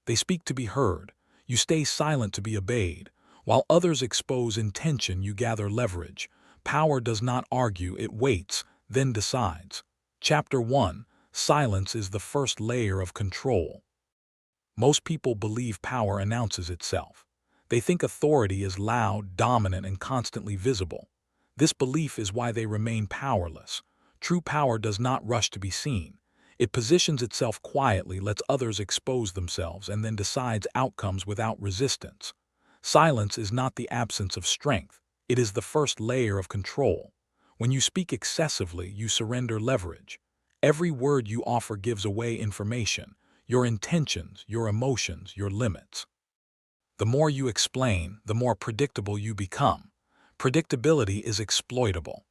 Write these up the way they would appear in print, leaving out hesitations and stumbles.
They speak to be heard. You stay silent to be obeyed. While others expose intention, you gather leverage. Power does not argue, it waits, then decides. Chapter 1. Silence is the first layer of control. Most people believe power announces itself. They think authority is loud, dominant, and constantly visible. This belief is why they remain powerless. True power does not rush to be seen. It positions itself quietly, lets others expose themselves, and then decides outcomes without resistance. Silence is not the absence of strength. It is the first layer of control. When you speak excessively, you surrender leverage. Every word you offer gives away information, your intentions, your emotions, your limits. The more you explain, the more predictable you become. Predictability is exploitable.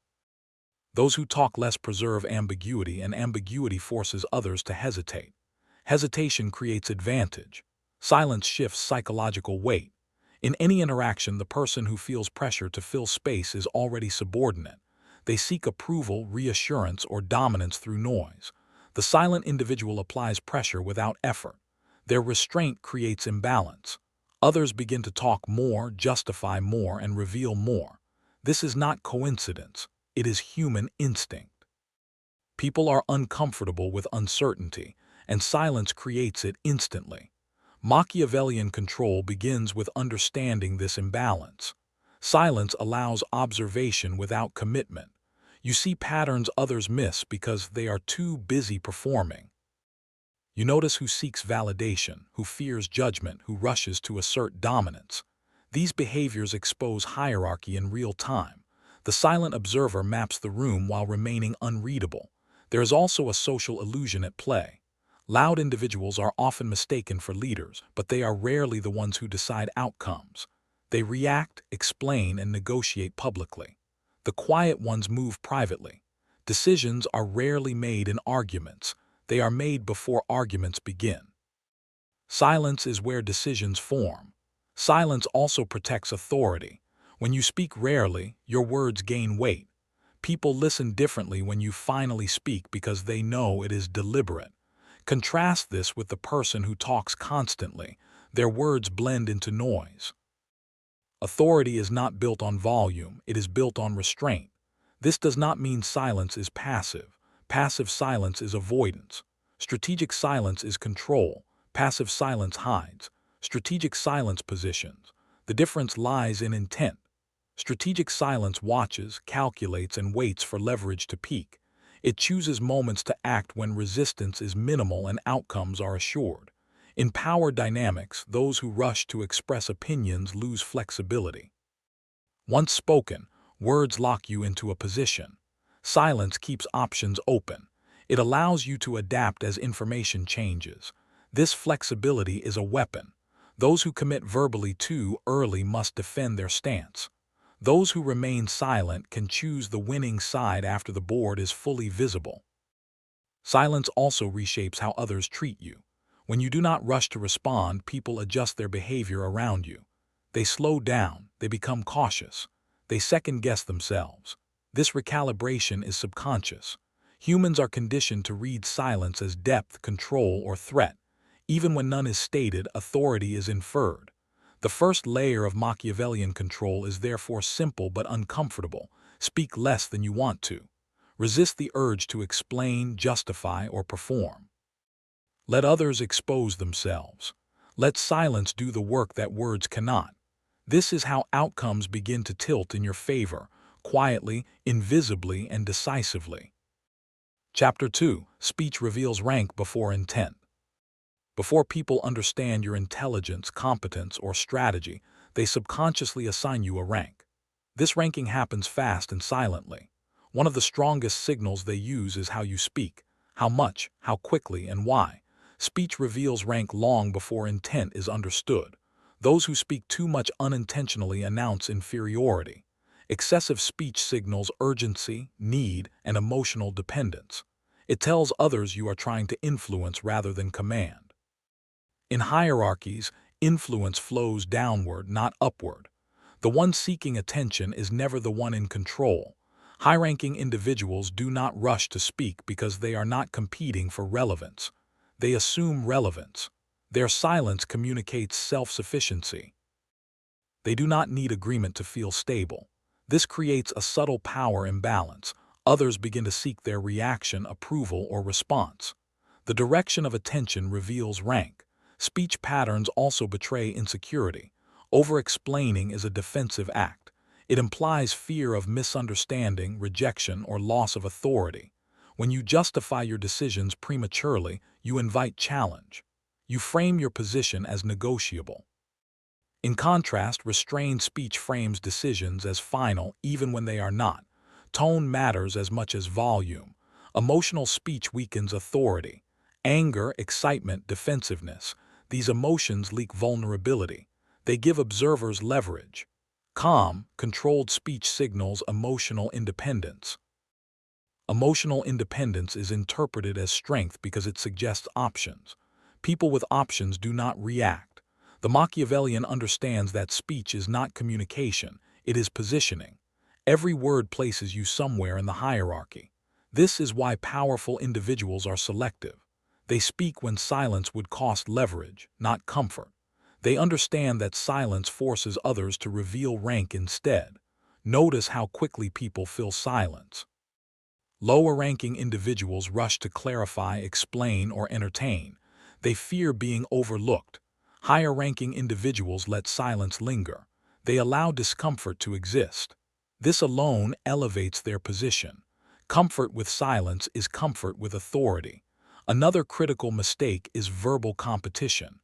Those who talk less preserve ambiguity, and ambiguity forces others to hesitate. Hesitation creates advantage. Silence shifts psychological weight. In any interaction, the person who feels pressure to fill space is already subordinate. They seek approval, reassurance, or dominance through noise. The silent individual applies pressure without effort. Their restraint creates imbalance. Others begin to talk more, justify more, and reveal more. This is not coincidence. It is human instinct. People are uncomfortable with uncertainty, and silence creates it instantly. Machiavellian control begins with understanding this imbalance. Silence allows observation without commitment. You see patterns others miss because they are too busy performing. You notice who seeks validation, who fears judgment, who rushes to assert dominance. These behaviors expose hierarchy in real time. The silent observer maps the room while remaining unreadable. There is also a social illusion at play. Loud individuals are often mistaken for leaders, but they are rarely the ones who decide outcomes. They react, explain, and negotiate publicly. The quiet ones move privately. Decisions are rarely made in arguments. They are made before arguments begin. Silence is where decisions form. Silence also protects authority. When you speak rarely, your words gain weight. People listen differently when you finally speak because they know it is deliberate. Contrast this with the person who talks constantly. Their words blend into noise. Authority is not built on volume, it is built on restraint. This does not mean silence is passive. Passive silence is avoidance. Strategic silence is control. Passive silence hides. Strategic silence positions. The difference lies in intent. Strategic silence watches, calculates, and waits for leverage to peak. It chooses moments to act when resistance is minimal and outcomes are assured. In power dynamics, those who rush to express opinions lose flexibility. Once spoken, words lock you into a position. Silence keeps options open. It allows you to adapt as information changes. This flexibility is a weapon. Those who commit verbally too early must defend their stance. Those who remain silent can choose the winning side after the board is fully visible. Silence also reshapes how others treat you. When you do not rush to respond, people adjust their behavior around you. They slow down, they become cautious. They second-guess themselves. This recalibration is subconscious. Humans are conditioned to read silence as depth, control, or threat. Even when none is stated, authority is inferred. The first layer of Machiavellian control is therefore simple but uncomfortable. Speak less than you want to. Resist the urge to explain, justify, or perform. Let others expose themselves. Let silence do the work that words cannot. This is how outcomes begin to tilt in your favor, quietly, invisibly, and decisively. Chapter 2. Speech reveals rank before intent. Before people understand your intelligence, competence, or strategy, they subconsciously assign you a rank. This ranking happens fast and silently. One of the strongest signals they use is how you speak, how much, how quickly, and why. Speech reveals rank long before intent is understood. Those who speak too much unintentionally announce inferiority. Excessive speech signals urgency, need, and emotional dependence. It tells others you are trying to influence rather than command. In hierarchies, influence flows downward, not upward. The one seeking attention is never the one in control. High-ranking individuals do not rush to speak because they are not competing for relevance. They assume relevance. Their silence communicates self-sufficiency. They do not need agreement to feel stable. This creates a subtle power imbalance. Others begin to seek their reaction, approval, or response. The direction of attention reveals rank. Speech patterns also betray insecurity. Over-explaining is a defensive act. It implies fear of misunderstanding, rejection, or loss of authority. When you justify your decisions prematurely, you invite challenge. You frame your position as negotiable. In contrast, restrained speech frames decisions as final even when they are not. Tone matters as much as volume. Emotional speech weakens authority. Anger, excitement, defensiveness. These emotions leak vulnerability. They give observers leverage. Calm, controlled speech signals emotional independence. Emotional independence is interpreted as strength because it suggests options. People with options do not react. The Machiavellian understands that speech is not communication, it is positioning. Every word places you somewhere in the hierarchy. This is why powerful individuals are selective. They speak when silence would cost leverage, not comfort. They understand that silence forces others to reveal rank instead. Notice how quickly people fill silence. Lower-ranking individuals rush to clarify, explain, or entertain. They fear being overlooked. Higher-ranking individuals let silence linger. They allow discomfort to exist. This alone elevates their position. Comfort with silence is comfort with authority. Another critical mistake is verbal competition.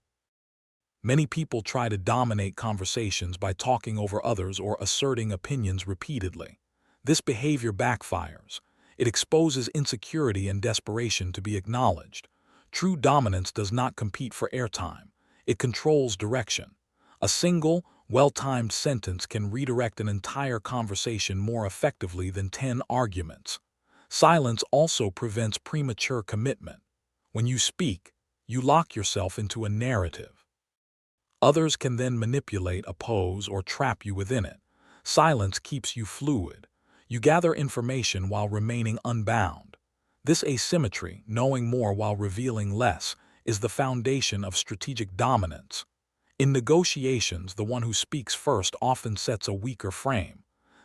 Many people try to dominate conversations by talking over others or asserting opinions repeatedly. This behavior backfires. It exposes insecurity and desperation to be acknowledged. True dominance does not compete for airtime. It controls direction. A single, well-timed sentence can redirect an entire conversation more effectively than 10 arguments. Silence also prevents premature commitment. When you speak, you lock yourself into a narrative. Others can then manipulate, oppose, or trap you within it. Silence keeps you fluid. You gather information while remaining unbound. This asymmetry, knowing more while revealing less, is the foundation of strategic dominance. In negotiations, the one who speaks first often sets a weaker frame.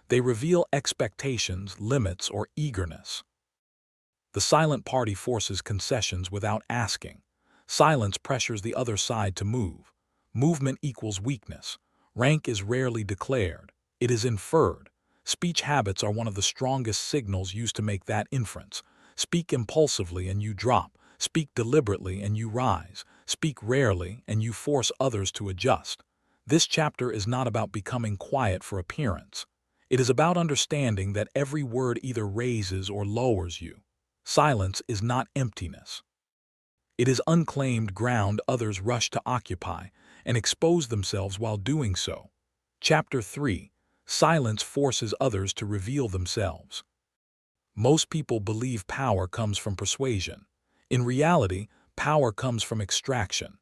They reveal expectations, limits, or eagerness. The silent party forces concessions without asking. Silence pressures the other side to move. Movement equals weakness. Rank is rarely declared. It is inferred. Speech habits are one of the strongest signals used to make that inference. Speak impulsively and you drop. Speak deliberately and you rise. Speak rarely and you force others to adjust. This chapter is not about becoming quiet for appearance. It is about understanding that every word either raises or lowers you. Silence is not emptiness. It is unclaimed ground others rush to occupy and expose themselves while doing so. Chapter 3. Silence forces others to reveal themselves. Most people believe power comes from persuasion. In reality, power comes from extraction.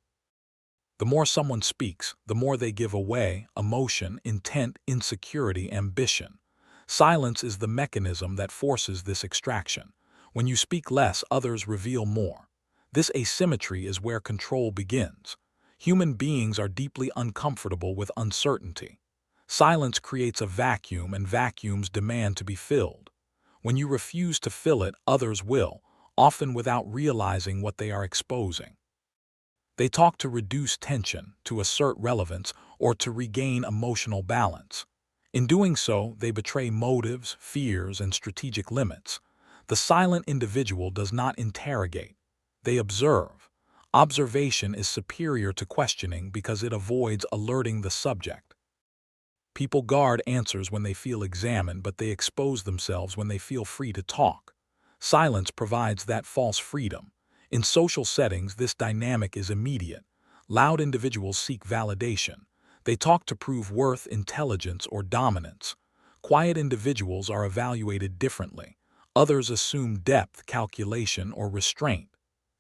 The more someone speaks, the more they give away: emotion, intent, insecurity, ambition. Silence is the mechanism that forces this extraction. When you speak less, others reveal more. This asymmetry is where control begins. Human beings are deeply uncomfortable with uncertainty. Silence creates a vacuum, and vacuums demand to be filled. When you refuse to fill it, others will, often without realizing what they are exposing. They talk to reduce tension, to assert relevance, or to regain emotional balance. In doing so, they betray motives, fears, and strategic limits. The silent individual does not interrogate. They observe. Observation is superior to questioning because it avoids alerting the subject. People guard answers when they feel examined, but they expose themselves when they feel free to talk. Silence provides that false freedom. In social settings, this dynamic is immediate. Loud individuals seek validation. They talk to prove worth, intelligence, or dominance. Quiet individuals are evaluated differently. Others assume depth, calculation, or restraint.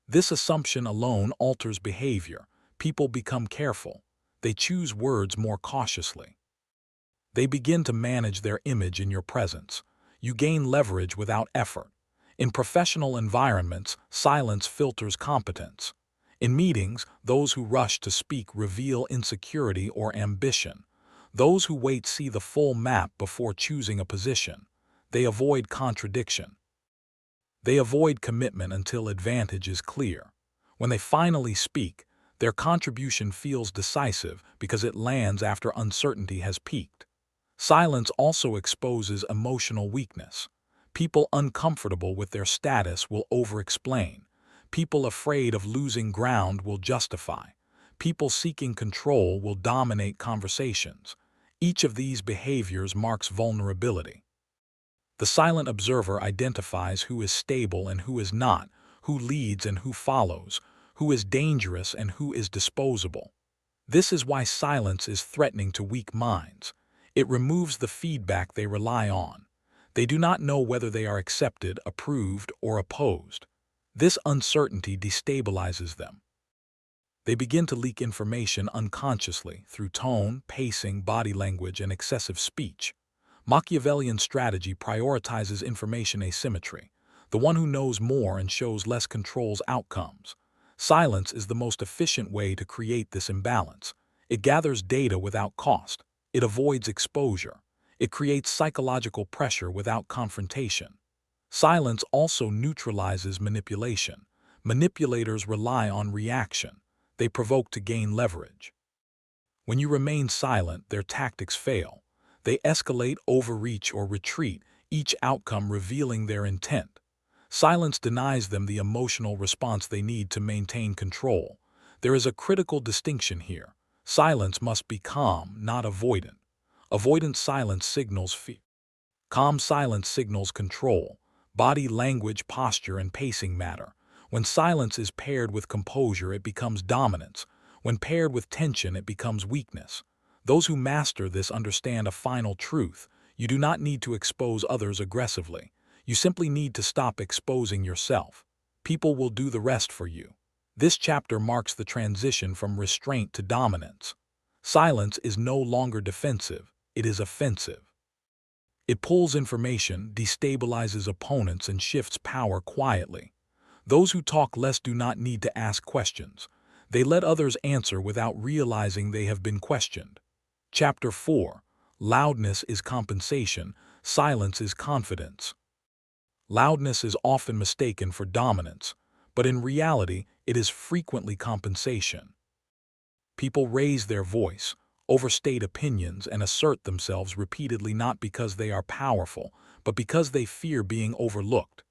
This assumption alone alters behavior. People become careful. They choose words more cautiously. They begin to manage their image in your presence. You gain leverage without effort. In professional environments, silence filters competence. In meetings, those who rush to speak reveal insecurity or ambition. Those who wait see the full map before choosing a position. They avoid contradiction. They avoid commitment until advantage is clear. When they finally speak, their contribution feels decisive because it lands after uncertainty has peaked. Silence also exposes emotional weakness. People uncomfortable with their status will over-explain. People afraid of losing ground will justify. People seeking control will dominate conversations. Each of these behaviors marks vulnerability. The silent observer identifies who is stable and who is not, who leads and who follows, who is dangerous and who is disposable. This is why silence is threatening to weak minds. It removes the feedback they rely on. They do not know whether they are accepted, approved, or opposed. This uncertainty destabilizes them. They begin to leak information unconsciously through tone, pacing, body language, and excessive speech. Machiavellian strategy prioritizes information asymmetry. The one who knows more and shows less controls outcomes. Silence is the most efficient way to create this imbalance. It gathers data without cost. It avoids exposure. It creates psychological pressure without confrontation. Silence also neutralizes manipulation. Manipulators rely on reaction. They provoke to gain leverage. When you remain silent, their tactics fail. They escalate, overreach, or retreat, each outcome revealing their intent. Silence denies them the emotional response they need to maintain control. There is a critical distinction here. Silence must be calm, not avoidant. Avoidant silence signals fear. Calm silence signals control. Body language, posture, and pacing matter. When silence is paired with composure, it becomes dominance. When paired with tension, it becomes weakness. Those who master this understand a final truth. You do not need to expose others aggressively. You simply need to stop exposing yourself. People will do the rest for you. This chapter marks the transition from restraint to dominance. Silence is no longer defensive, it is offensive. It pulls information, destabilizes opponents, and shifts power quietly. Those who talk less do not need to ask questions. They let others answer without realizing they have been questioned. Chapter 4. Loudness is compensation, silence is confidence. Loudness is often mistaken for dominance, but in reality, it is frequently compensation. People raise their voice, overstate opinions, and assert themselves repeatedly not because they are powerful, but because they fear being overlooked.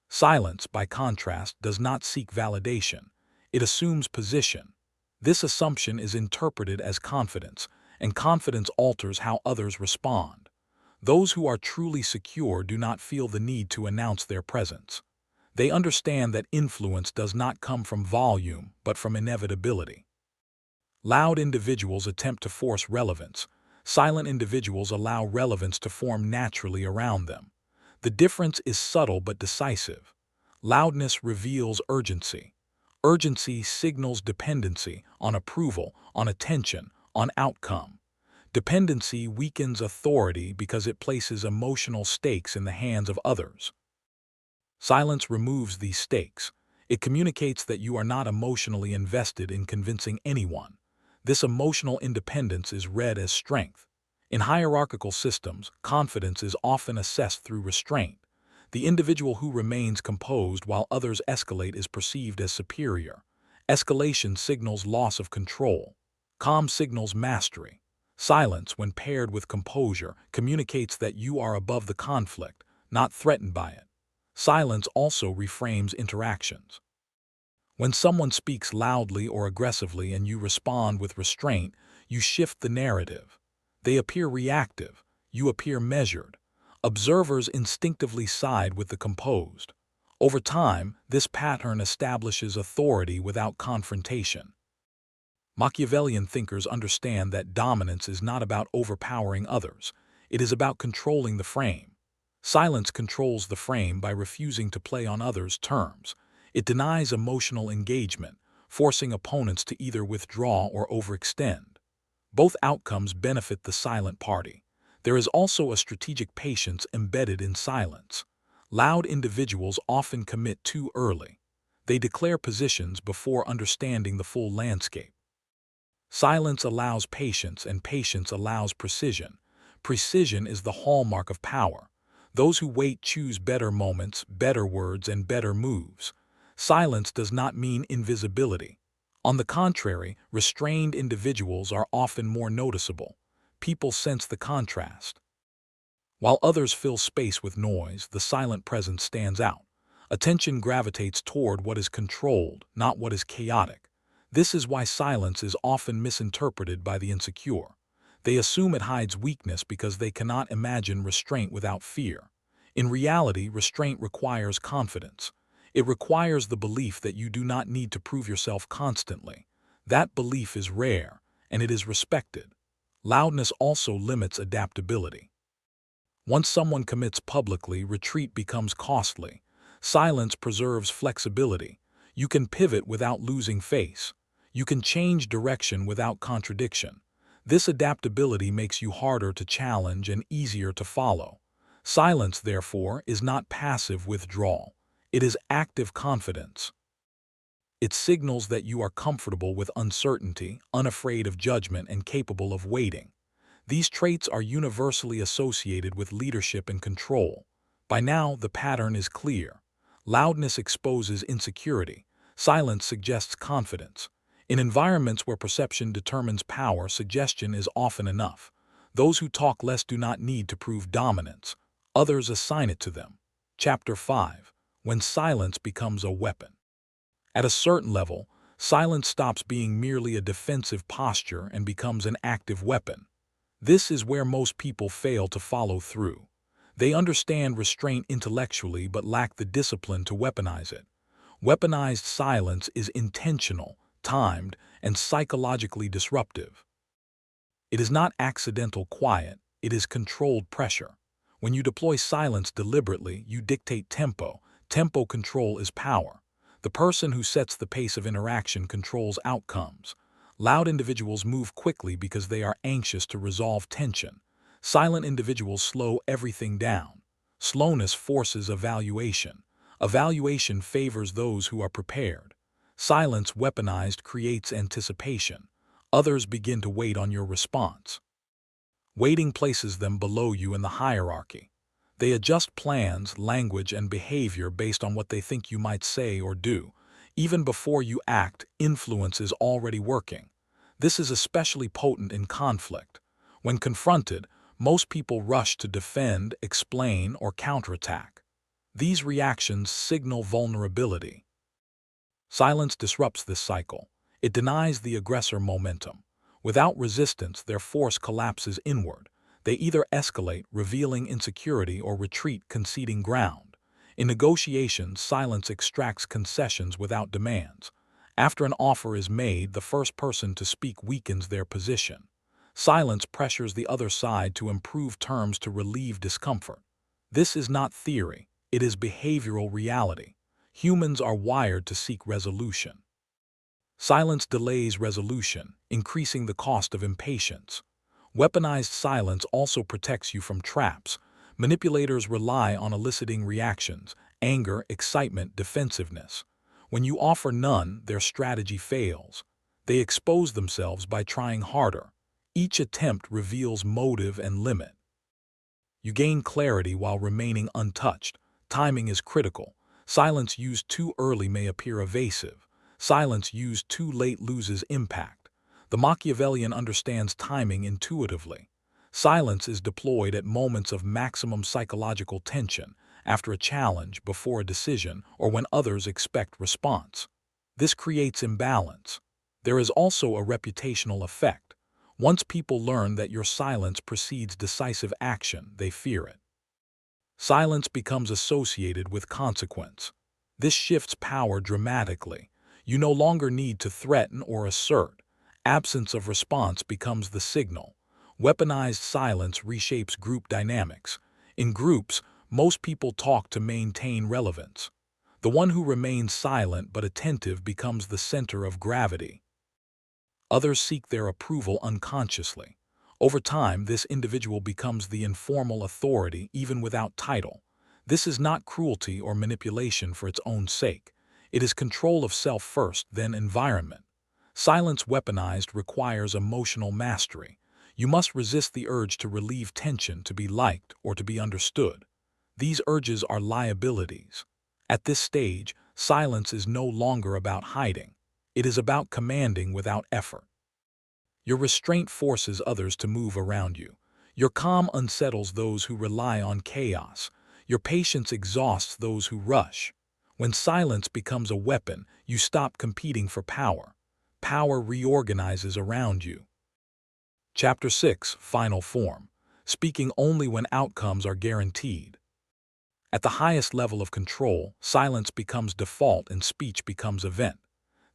Silence, by contrast, does not seek validation. It assumes position. This assumption is interpreted as confidence, and confidence alters how others respond. Those who are truly secure do not feel the need to announce their presence. They understand that influence does not come from volume, but from inevitability. Loud individuals attempt to force relevance. Silent individuals allow relevance to form naturally around them. The difference is subtle but decisive. Loudness reveals urgency. Urgency signals dependency on approval, on attention, on outcome. Dependency weakens authority because it places emotional stakes in the hands of others. Silence removes these stakes. It communicates that you are not emotionally invested in convincing anyone. This emotional independence is read as strength. In hierarchical systems, confidence is often assessed through restraint. The individual who remains composed while others escalate is perceived as superior. Escalation signals loss of control. Calm signals mastery. Silence, when paired with composure, communicates that you are above the conflict, not threatened by it. Silence also reframes interactions. When someone speaks loudly or aggressively and you respond with restraint, you shift the narrative. They appear reactive. You appear measured. Observers instinctively side with the composed. Over time, this pattern establishes authority without confrontation. Machiavellian thinkers understand that dominance is not about overpowering others. It is about controlling the frame. Silence controls the frame by refusing to play on others' terms. It denies emotional engagement, forcing opponents to either withdraw or overextend. Both outcomes benefit the silent party. There is also a strategic patience embedded in silence. Loud individuals often commit too early. They declare positions before understanding the full landscape. Silence allows patience, and patience allows precision. Precision is the hallmark of power. Those who wait choose better moments, better words, and better moves. Silence does not mean invisibility. On the contrary, restrained individuals are often more noticeable. People sense the contrast. While others fill space with noise, the silent presence stands out. Attention gravitates toward what is controlled, not what is chaotic. This is why silence is often misinterpreted by the insecure. They assume it hides weakness because they cannot imagine restraint without fear. In reality, restraint requires confidence. It requires the belief that you do not need to prove yourself constantly. That belief is rare, and it is respected. Loudness also limits adaptability. Once someone commits publicly, retreat becomes costly. Silence preserves flexibility. You can pivot without losing face. You can change direction without contradiction. This adaptability makes you harder to challenge and easier to follow. Silence, therefore, is not passive withdrawal. It is active confidence. It signals that you are comfortable with uncertainty, unafraid of judgment, and capable of waiting. These traits are universally associated with leadership and control. By now, the pattern is clear. Loudness exposes insecurity. Silence suggests confidence. In environments where perception determines power, suggestion is often enough. Those who talk less do not need to prove dominance. Others assign it to them. Chapter 5. When silence becomes a weapon. At a certain level, silence stops being merely a defensive posture and becomes an active weapon. This is where most people fail to follow through. They understand restraint intellectually but lack the discipline to weaponize it. Weaponized silence is intentional, timed, and psychologically disruptive. It is not accidental quiet, it is controlled pressure. When you deploy silence deliberately, you dictate tempo. Tempo control is power. The person who sets the pace of interaction controls outcomes. Loud individuals move quickly because they are anxious to resolve tension. Silent individuals slow everything down. Slowness forces evaluation. Evaluation favors those who are prepared. Silence weaponized creates anticipation. Others begin to wait on your response. Waiting places them below you in the hierarchy. They adjust plans, language, and behavior based on what they think you might say or do. Even before you act, influence is already working. This is especially potent in conflict. When confronted, most people rush to defend, explain, or counterattack. These reactions signal vulnerability. Silence disrupts this cycle. It denies the aggressor momentum. Without resistance, their force collapses inward. They either escalate, revealing insecurity, or retreat, conceding ground. In negotiations, silence extracts concessions without demands. After an offer is made, the first person to speak weakens their position. Silence pressures the other side to improve terms to relieve discomfort. This is not theory, it is behavioral reality. Humans are wired to seek resolution. Silence delays resolution, increasing the cost of impatience. Weaponized silence also protects you from traps. Manipulators rely on eliciting reactions: anger, excitement, defensiveness. When you offer none, their strategy fails. They expose themselves by trying harder. Each attempt reveals motive and limit. You gain clarity while remaining untouched. Timing is critical. Silence used too early may appear evasive. Silence used too late loses impact. The Machiavellian understands timing intuitively. Silence is deployed at moments of maximum psychological tension, after a challenge, before a decision, or when others expect response. This creates imbalance. There is also a reputational effect. Once people learn that your silence precedes decisive action, they fear it. Silence becomes associated with consequence. This shifts power dramatically. You no longer need to threaten or assert. Absence of response becomes the signal. Weaponized silence reshapes group dynamics. In groups, most people talk to maintain relevance. The one who remains silent but attentive becomes the center of gravity. Others seek their approval unconsciously. Over time, this individual becomes the informal authority even without title. This is not cruelty or manipulation for its own sake. It is control of self first, then environment. Silence weaponized requires emotional mastery. You must resist the urge to relieve tension, to be liked, or to be understood. These urges are liabilities. At this stage, silence is no longer about hiding. It is about commanding without effort. Your restraint forces others to move around you. Your calm unsettles those who rely on chaos. Your patience exhausts those who rush. When silence becomes a weapon, you stop competing for power. Power reorganizes around you. Chapter 6, Final Form. Speaking only when outcomes are guaranteed. At the highest level of control, silence becomes default and speech becomes event.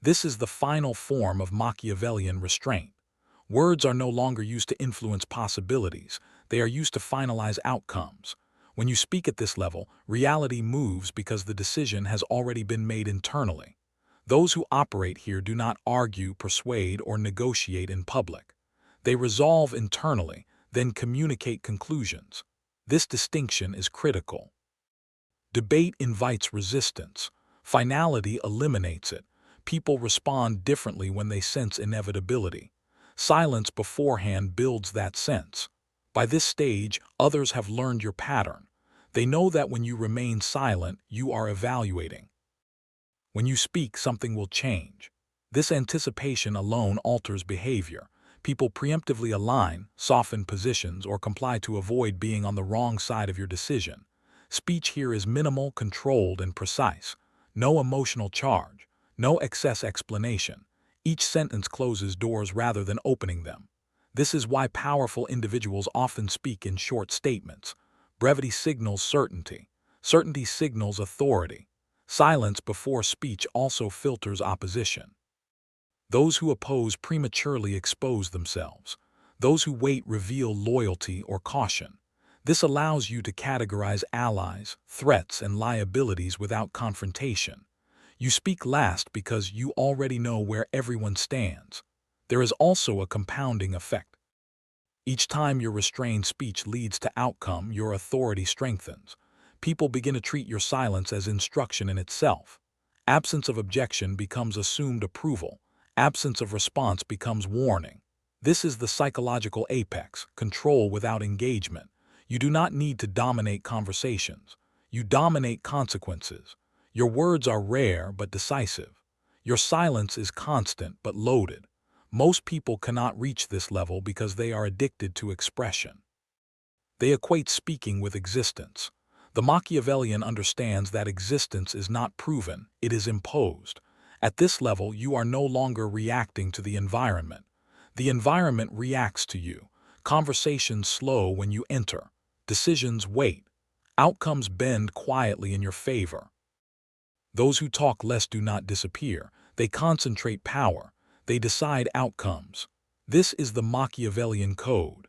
This is the final form of Machiavellian restraint. Words are no longer used to influence possibilities, they are used to finalize outcomes. When you speak at this level, reality moves because the decision has already been made internally. Those who operate here do not argue, persuade, or negotiate in public. They resolve internally, then communicate conclusions. This distinction is critical. Debate invites resistance. Finality eliminates it. People respond differently when they sense inevitability. Silence beforehand builds that sense. By this stage, others have learned your pattern. They know that when you remain silent, you are evaluating. When you speak, something will change. This anticipation alone alters behavior. People preemptively align, soften positions, or comply to avoid being on the wrong side of your decision. Speech here is minimal, controlled, and precise. No emotional charge. No excess explanation. Each sentence closes doors rather than opening them. This is why powerful individuals often speak in short statements. Brevity signals certainty. Certainty signals authority. Silence before speech also filters opposition. Those who oppose prematurely expose themselves. Those who wait reveal loyalty or caution. This allows you to categorize allies, threats, and liabilities without confrontation. You speak last because you already know where everyone stands. There is also a compounding effect. Each time your restrained speech leads to outcome, your authority strengthens. People begin to treat your silence as instruction in itself. Absence of objection becomes assumed approval. Absence of response becomes warning. This is the psychological apex, control without engagement. You do not need to dominate conversations. You dominate consequences. Your words are rare but decisive. Your silence is constant but loaded. Most people cannot reach this level because they are addicted to expression. They equate speaking with existence. The Machiavellian understands that existence is not proven, it is imposed. At this level, you are no longer reacting to the environment. The environment reacts to you. Conversations slow when you enter. Decisions wait. Outcomes bend quietly in your favor. Those who talk less do not disappear. They concentrate power. They decide outcomes. This is the Machiavellian code.